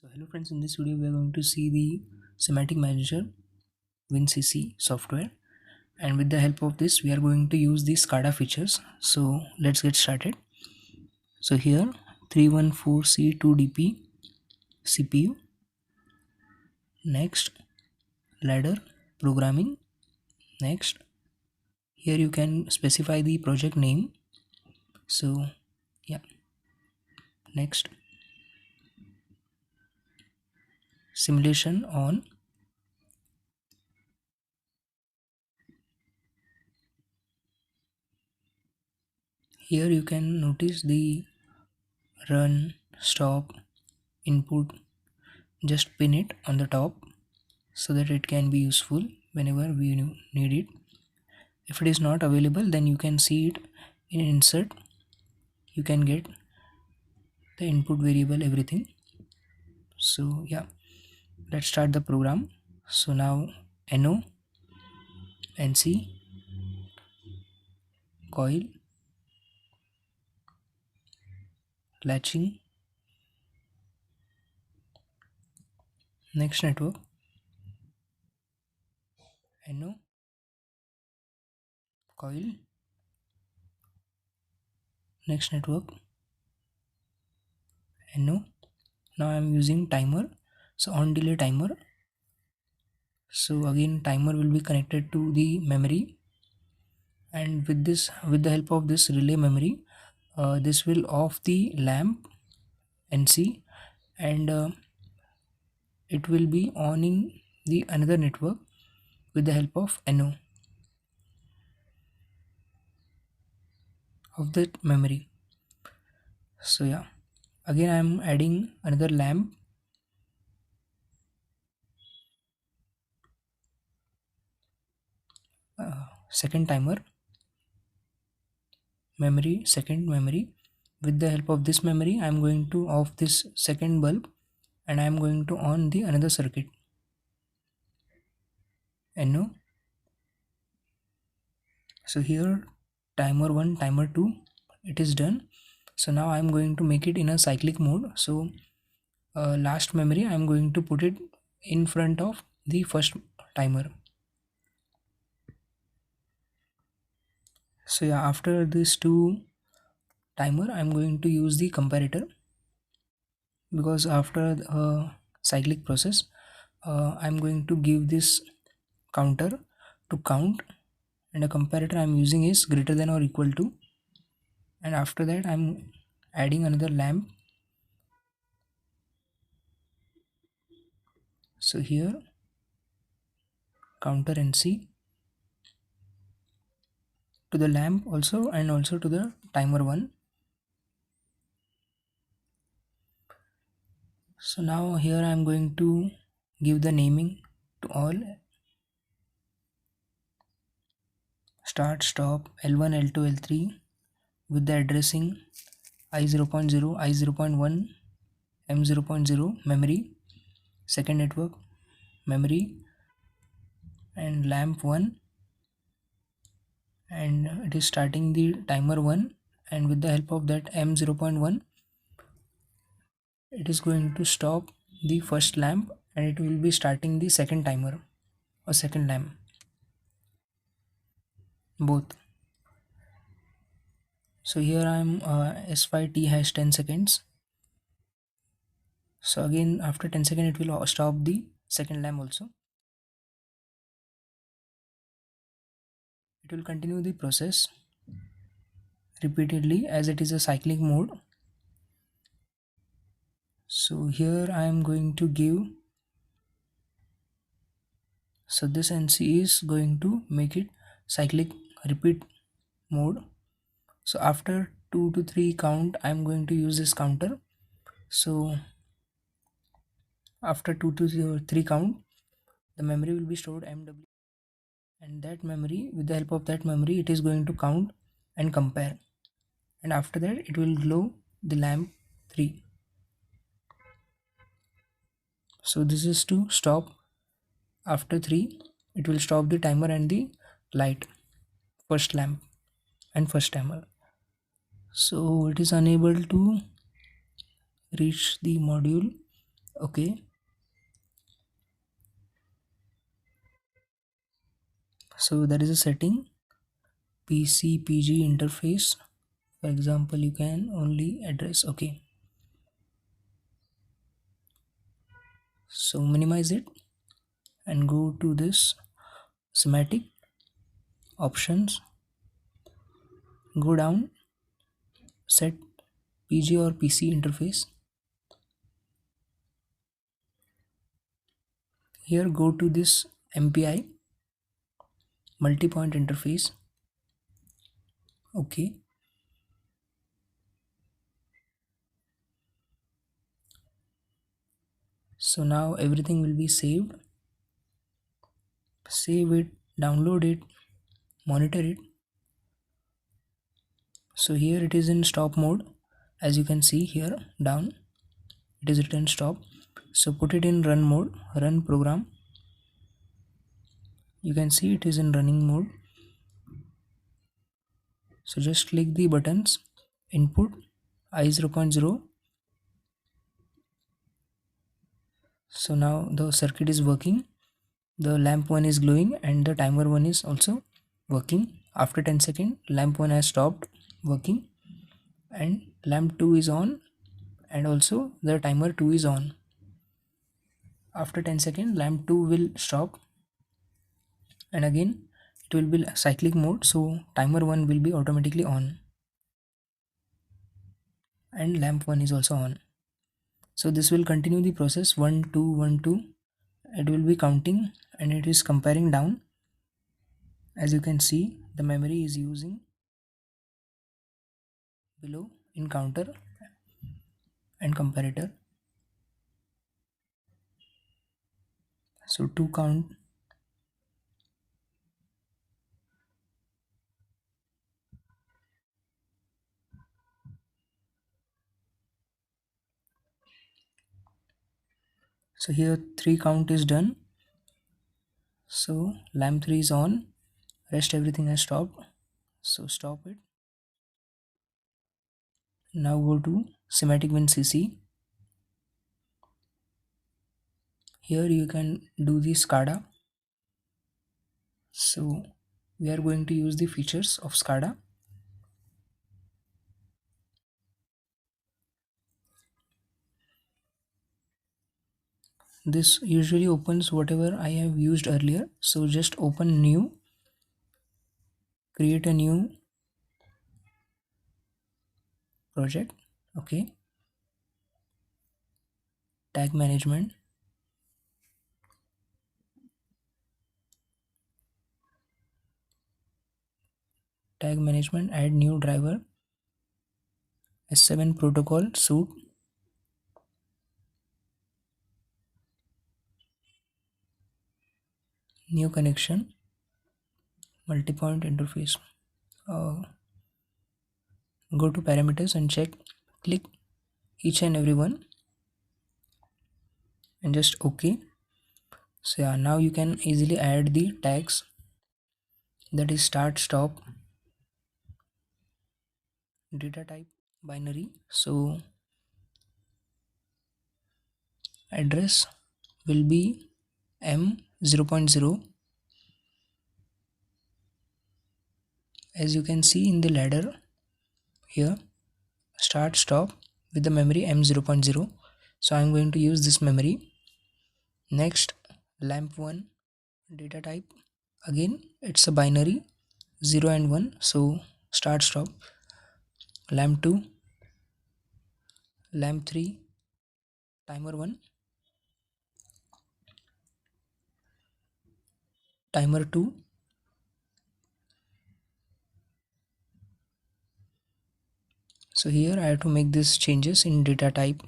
So hello friends, in this video we are going to see the Simatic Manager WinCC software, and with the help of this we are going to use the SCADA features. So let's get started. So here 314C2DP CPU, next ladder programming, next here you can specify the project name. So yeah, next simulation on. Here you can notice the run, stop, input. Just pin it on the top so that it can be useful whenever we need it. If it is not available, then you can see it in insert. You can get the input variable, everything. So yeah, let's start the program. So now NO, NC, coil, latching, next network, NO, coil, next network, NO. Now I am using timer, so on delay timer. So again timer will be connected to the memory, and with the help of this relay memory, this will off the lamp NC, and it will be owning the another network with the help of NO of that memory. So yeah, again I am adding another lamp, second timer, memory, second memory. With the help of this memory I am going to off this second bulb, and I am going to on the another circuit, NO. So here timer 1, timer 2, it is done. So now I am going to make it in a cyclic mode. So last memory I am going to put it in front of the first timer. So yeah, after this two timer I am going to use the comparator, because after cyclic process I am going to give this counter to count, and a comparator I am using is greater than or equal to, and after that I am adding another lamp. So here counter NC to the lamp also, and also to the timer 1. So now here I am going to give the naming to all: start, stop, L1, L2, L3, with the addressing I0.0, I0.1, M0.0, memory, second network, memory, and lamp 1, and it is starting the timer 1, and with the help of that M0.1 it is going to stop the first lamp, and it will be starting the second timer or second lamp, both. So here I am S5T has 10 seconds. So again after 10 seconds it will stop the second lamp also. It will continue the process repeatedly as it is a cyclic mode. So here I am going to give, so this NC is going to make it cyclic repeat mode. So after 2 to 3 count I am going to use this counter. So after 2 to 3 count the memory will be stored MW, and that memory, with the help of that memory, it is going to count and compare, and after that it will glow the lamp 3. So this is to stop. After 3 it will stop the timer and the light, first lamp and first timer. So it is unable to reach the module Okay, so there is a setting PCPG interface. For example, you can only address. Okay, so minimize it and go to this Simatic options, go down, set PG or PC interface. Here go to this MPI multi-point interface. Okay, so now everything will be saved. Save it, download it, monitor it. So here it is in stop mode. As you can see here down, it is written stop. So put it in run mode, run program. You can see it is in running mode. So just click the buttons, input I 0.0. So now the circuit is working, the lamp 1 is glowing and the timer 1 is also working. After 10 seconds lamp 1 has stopped working and lamp 2 is on, and also the timer 2 is on. After 10 seconds lamp 2 will stop and again it will be cyclic mode, so timer 1 will be automatically on and lamp 1 is also on. So this will continue the process 1 2 1 2. It will be counting and it is comparing down. As you can see, the memory is using below in counter and comparator. So to count, so here 3 count is done. So lamp 3 is on, rest everything has stopped. So stop it. Now go to Simatic WinCC. Here you can do the SCADA. So we are going to use the features of SCADA. This usually opens whatever I have used earlier. So just open new, create a new project. Okay, tag management, add new driver, S7 protocol suite, new connection, multi-point interface. Go to parameters and check, click each and every one and just OK. So yeah, now you can easily add the tags, that is start, stop, data type, binary. So address will be M 0.0. As you can see in the ladder here, start, stop with the memory M 0.0. So I'm going to use this memory. Next, lamp 1 data type, again it's a binary 0 and 1. So start, stop, lamp 2, lamp 3, timer 1, timer 2. So here I have to make these changes in data type,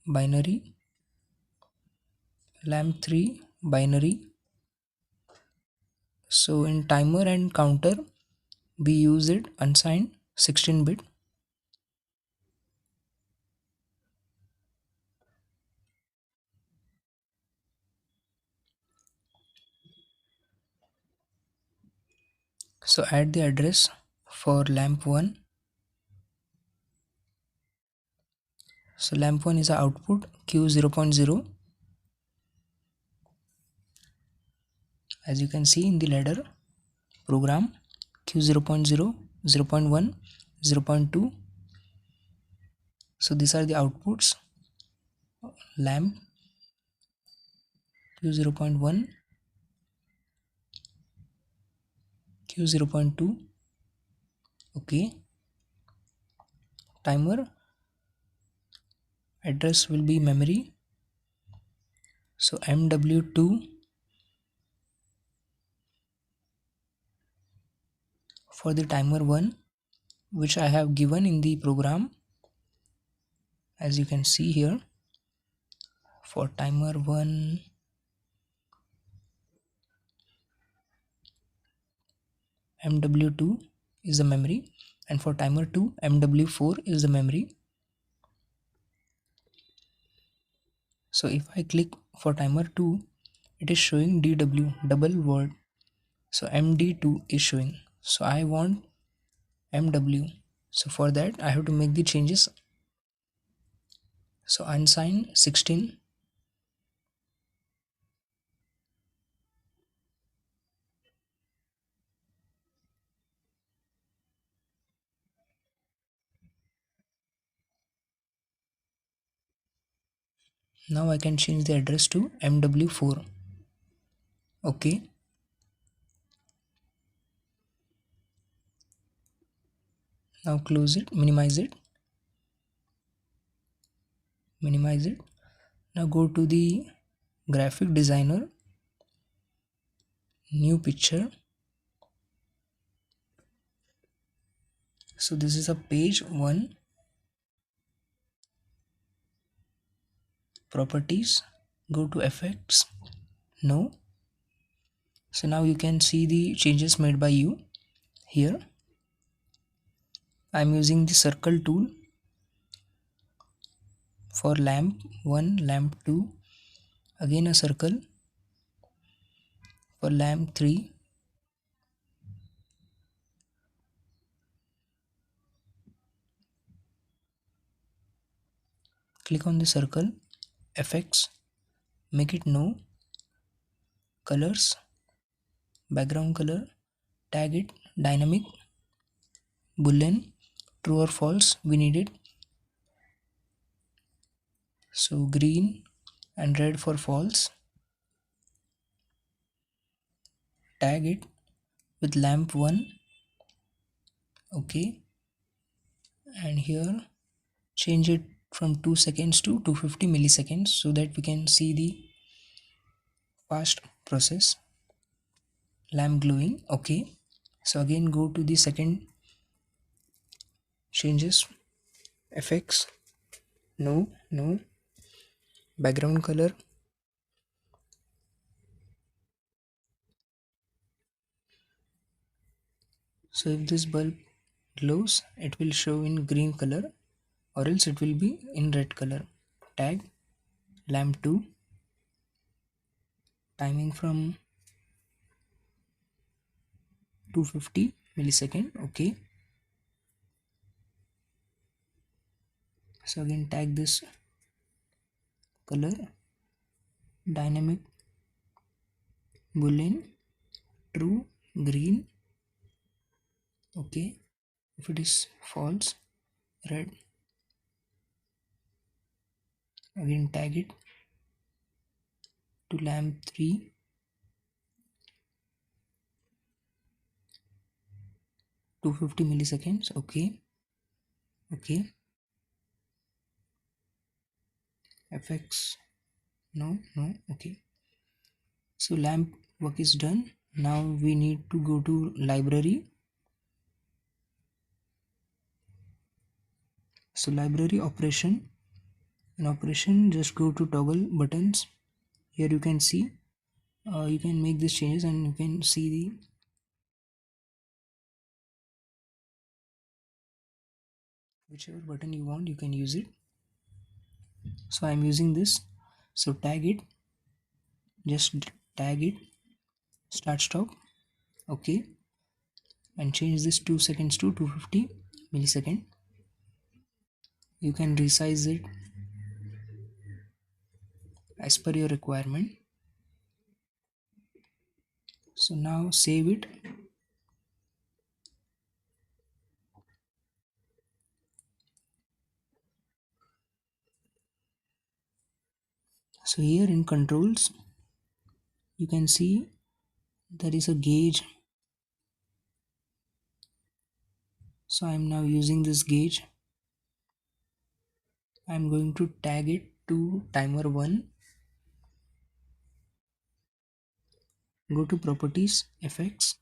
binary, lamp 3 binary. So in timer and counter we use it unsigned 16-bit. So add the address for lamp 1, So lamp 1 is the output Q 0.0. As you can see in the ladder program, Q 0.0, 0.1, 0.2. So these are the outputs. Lamp Q 0.1, Q 0.2. Okay. Timer address will be memory. So MW2 for the timer 1, which I have given in the program. As you can see here, for timer 1, MW2 is the memory, and for timer 2, MW4 is the memory. So if I click for timer 2, it is showing DW, double word. So MD2 is showing. So I want MW. So for that I have to make the changes. So unsigned 16. Now I can change the address to MW4. Okay. Now close it, minimize it. Minimize it. Now go to the graphic designer, new picture. So this is a page 1, properties, go to effects, no. So now you can see the changes made by you. Here I am using the circle tool for lamp 1, lamp 2, again a circle for lamp 3, click on the circle, effects, make it no, colors, background color, tag it dynamic, boolean, true or false we need it. So green and red for false, tag it with lamp 1. Okay, and here change it from 2 seconds to 250 milliseconds so that we can see the fast process. Lamp glowing. Okay, so again go to the second changes, effects, no, no, background color, so if this bulb glows it will show in green color or else it will be in red color. Tag lamp 2, timing from 250 millisecond. Okay, so again tag this color, dynamic, boolean, true, green. Okay, if it is false, red. Again tag it to lamp 3, 250 milliseconds. Okay, okay, effects, no, no. Okay, so lamp work is done. Now we need to go to library. So library operation, in operation just go to toggle buttons. Here you can see you can make these changes and you can see the whichever button you want you can use it. So I'm using this. So tag it, just tag it, start stop. Okay, and change this 2 seconds to 250 millisecond. You can resize it as per your requirement. So now save it. So here in controls you can see there is a gauge. So I'm now using this gauge. I'm going to tag it to timer 1. Go to properties, effects,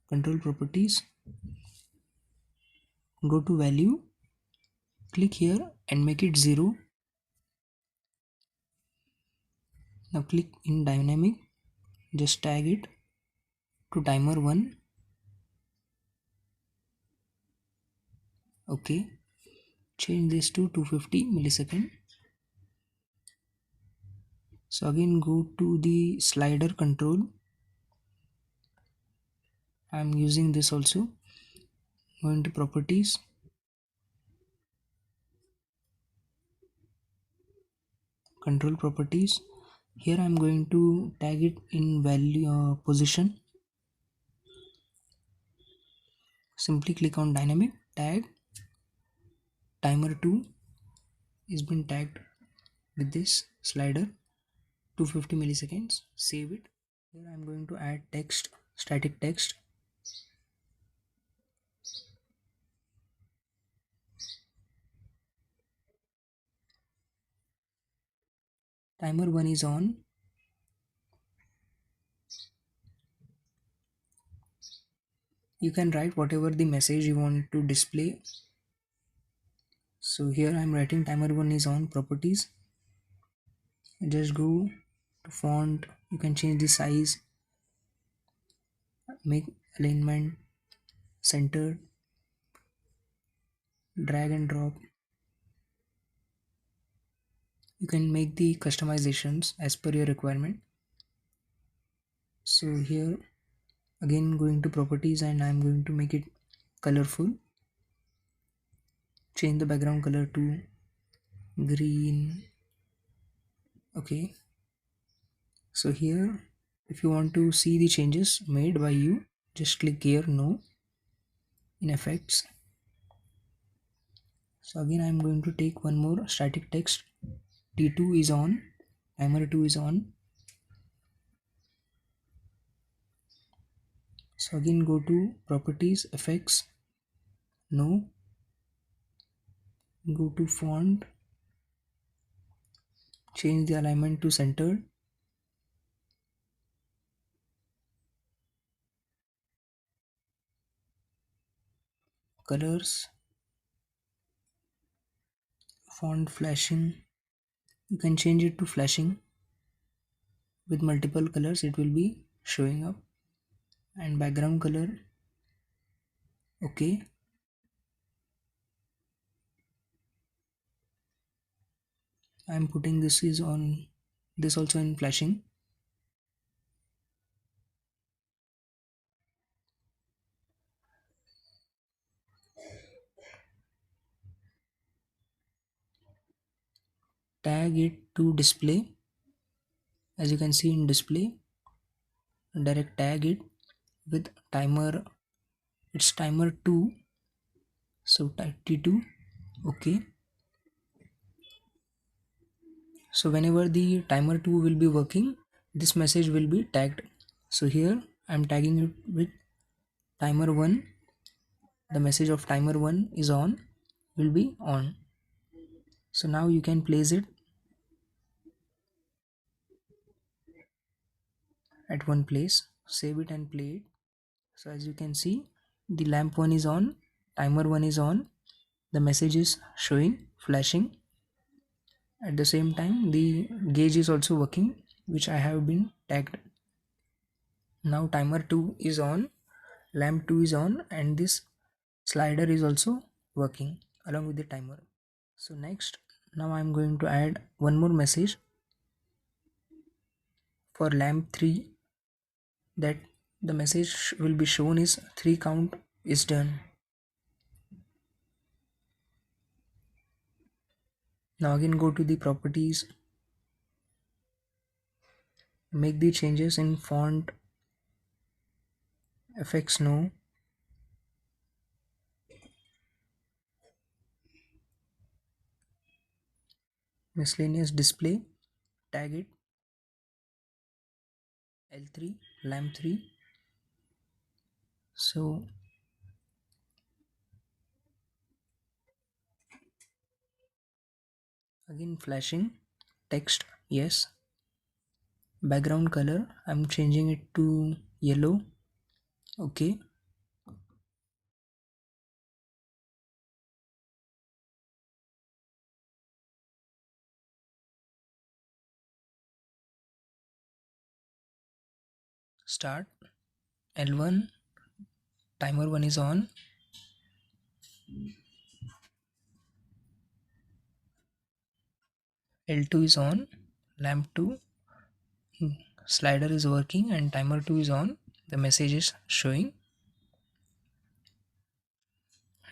control properties, go to value, click here and make it 0. Now click in dynamic, just tag it to timer 1. Okay, change this to 250 millisecond. So again go to the slider control. I'm using this also. Go into properties, control properties. Here I'm going to tag it in value position. Simply click on dynamic, tag, timer 2 is been tagged with this slider, 250 milliseconds. Save it. Here I'm going to add text, static text. Timer 1 is on. You can write whatever the message you want to display. So here I'm writing timer 1 is on, properties. Just go to font. You can change the size, make alignment centered, drag and drop. You can make the customizations as per your requirement. So here again going to properties and I'm going to make it colorful. Change the background color to green. Okay, so here if you want to see the changes made by you, just click here no in effects. So again I'm going to take one more static text. T2 is on, timer 2 is on. So again go to properties, effects, no, go to font, change the alignment to centered, colors, font flashing. You can change it to flashing with multiple colors, it will be showing up. And background color, okay. I'm putting this is on, this also in flashing. Tag it to display. As you can see in display, direct tag it with timer, it's timer 2. So type T2, okay. So whenever the timer 2 will be working, this message will be tagged. So here I'm tagging it with timer 1. The message of timer 1 is on will be on. So now you can place it at one place, save it and play it. So as you can see, the lamp 1 is on, timer 1 is on, the message is showing, flashing. At the same time the gauge is also working, which I have been tagged. Now timer 2 is on, lamp 2 is on, and this slider is also working along with the timer. So next, now I'm going to add one more message for lamp 3, that the message will be shown is 3 count is done. Now again go to the properties, Make the changes in font effects no. Miscellaneous display, tag it L3 lamp 3. So again flashing text, yes. Background color, I'm changing it to yellow. Okay. Start. L1, timer 1 is on. L2 is on. Lamp 2, slider is working and timer 2 is on. The message is showing.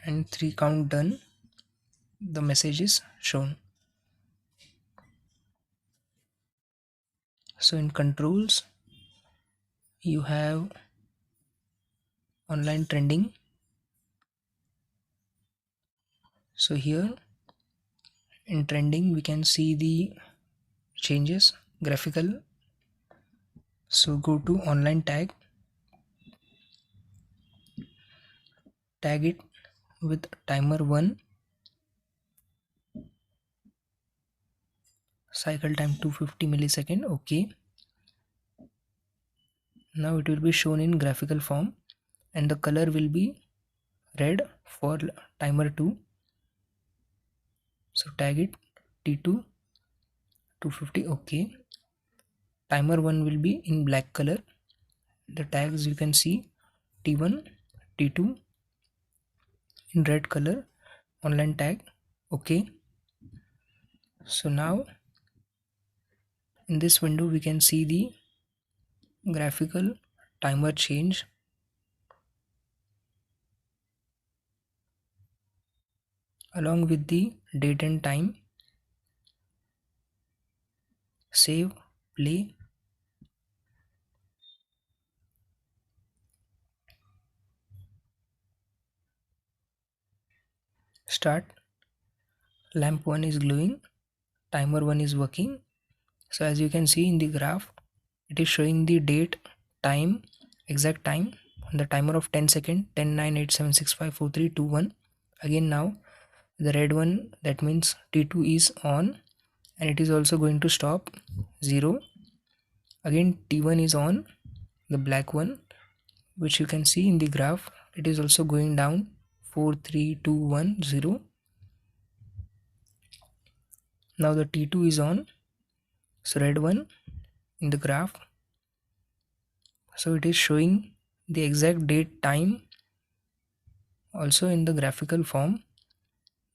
And 3 count done. The message is shown. So in controls, you have online trending. So here in trending, we can see the changes graphical. So go to online tag it with timer 1, cycle time 250 millisecond. Okay. Now it will be shown in graphical form and the color will be red for timer 2. So tag it T2 250. Okay. Timer 1 will be in black color. The tags you can see T1 T2 in red color. Online tag. Okay. So now in this window we can see the graphical timer change. Along with the date and time. Save, play. Start. Lamp 1 is glowing. Timer 1 is working. So as you can see in the graph, it is showing the date, time, exact time on the timer of 10 second, 10 9 8 7 6 5 4 3 2 1. Again now the red one, that means T2 is on and it is also going to stop 0. Again T1 is on, the black one, which you can see in the graph, it is also going down 4 3 2 1 0. Now the T2 is on, so red one in the graph, so it is showing the exact date, time, also in the graphical form,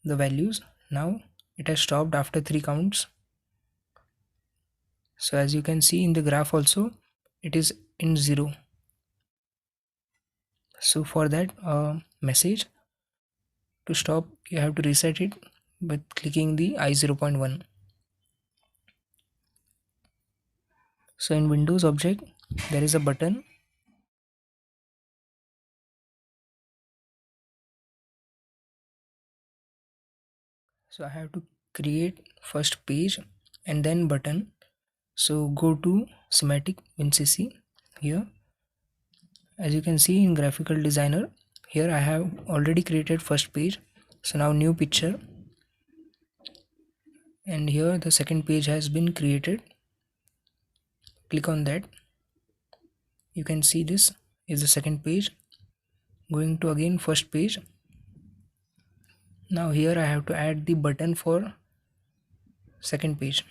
the values. Now it has stopped after 3 counts. So as you can see in the graph also, it is in 0. So for that message to stop, you have to reset it by clicking the I0.1. So in Windows object, there is a button. So I have to create first page and then button. So go to Simatic WinCC here. As you can see in graphical designer, here I have already created first page. So now new picture, and here the second page has been created. Click on that. You can see this is the second page. Going to again first page. Now here I have to add the button for second page.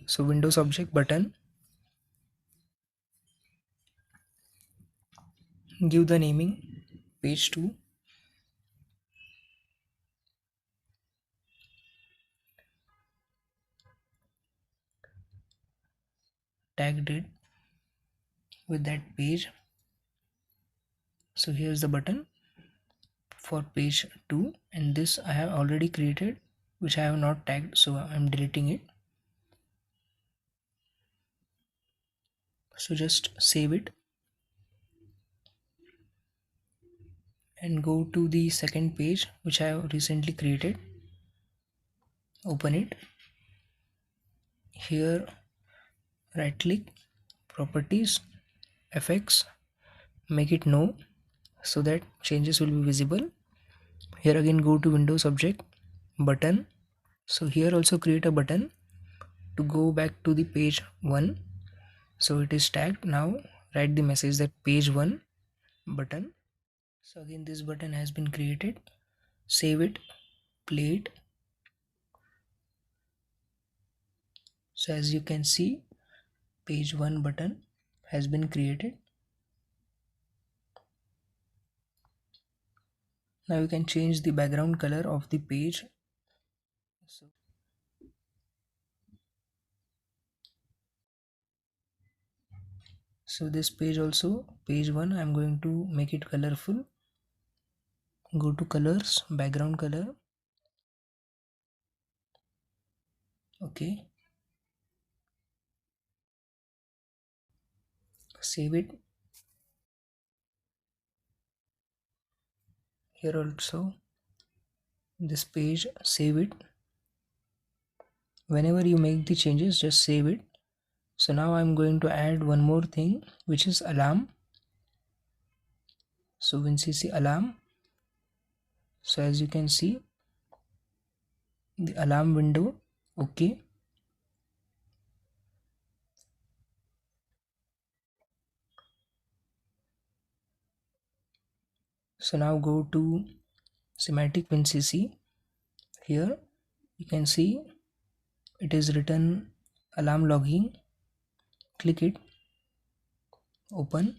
So Windows object button, give the naming page 2, tagged it with that page. So here's the button for page 2, and this I have already created, which I have not tagged, so I'm deleting it. So just save it and go to the second page which I have recently created. Open it. Here right click, properties, effects, make it no so that changes will be visible. Here again go to Windows Object, button. So here also create a button to go back to the page 1. So it is tagged. Now write the message that page 1 button. So again this button has been created. Save it, play it. So as you can see, page 1 button has been created. Now you can change the background color of the page. So this page also, page 1, I'm going to make it colorful. Go to colors, background color. Okay. Save it. Here also, this page, save it. Whenever you make the changes, just save it. So now I'm going to add one more thing, which is alarm. So WinCC alarm. So as you can see, the alarm window. Okay. So now go to Simatic WinCC. Here you can see it is written alarm logging. Click it, open.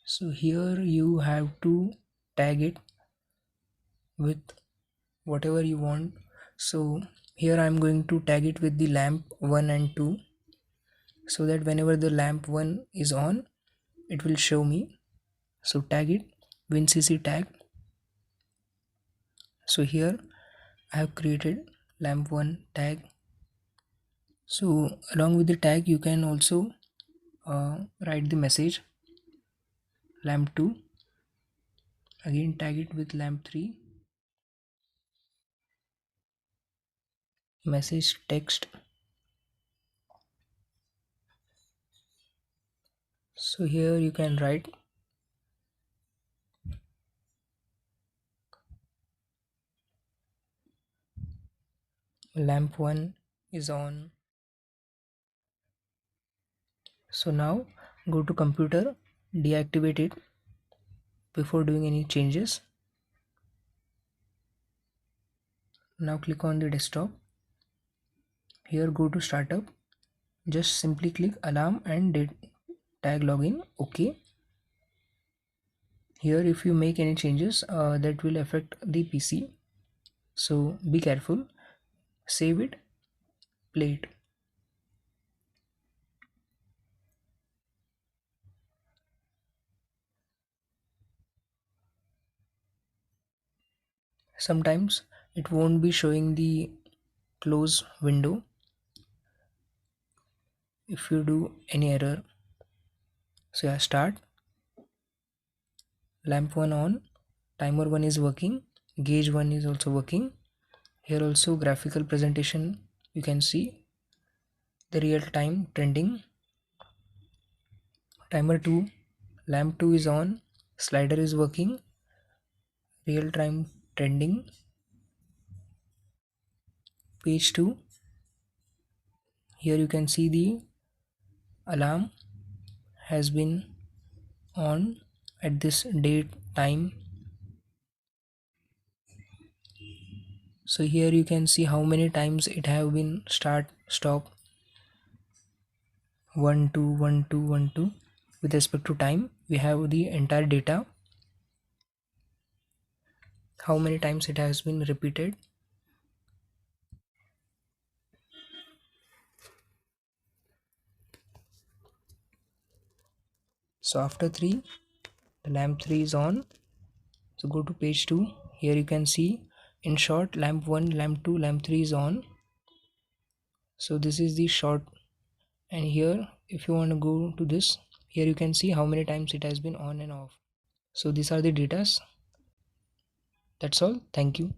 So here you have to tag it with whatever you want. So here I'm going to tag it with the lamp 1 and 2, so that whenever the lamp 1 is on, it will show me. So tag it, WinCC tag. So here I have created lamp 1 tag. So along with the tag you can also write the message lamp 2. Again tag it with lamp 3. Message text. So here you can write lamp 1 is on. So now go to computer, deactivate it before doing any changes. Now click on the desktop. Here go to startup. Just simply click alarm and tag login. Okay. Here if you make any changes that will affect the PC. So be careful. Save it, play it. Sometimes it won't be showing the close window if you do any error. So yeah, start. Lamp 1 on, timer 1 is working, gauge 1 is also working. Here also graphical presentation, you can see the real time trending. Timer 2, lamp 2 is on, slider is working, real time trending. Page 2, here you can see the alarm has been on at this date time. So here you can see how many times it have been start stop 1 2 1 2 1 2. With respect to time we have the entire data, how many times it has been repeated. So after 3, the lamp 3 is on. So go to page 2. Here you can see In short, lamp 1, lamp 2, lamp 3 is on. So this is the short. And here if you want to go to this, here you can see how many times it has been on and off. So these are the datas. That's all. Thank you.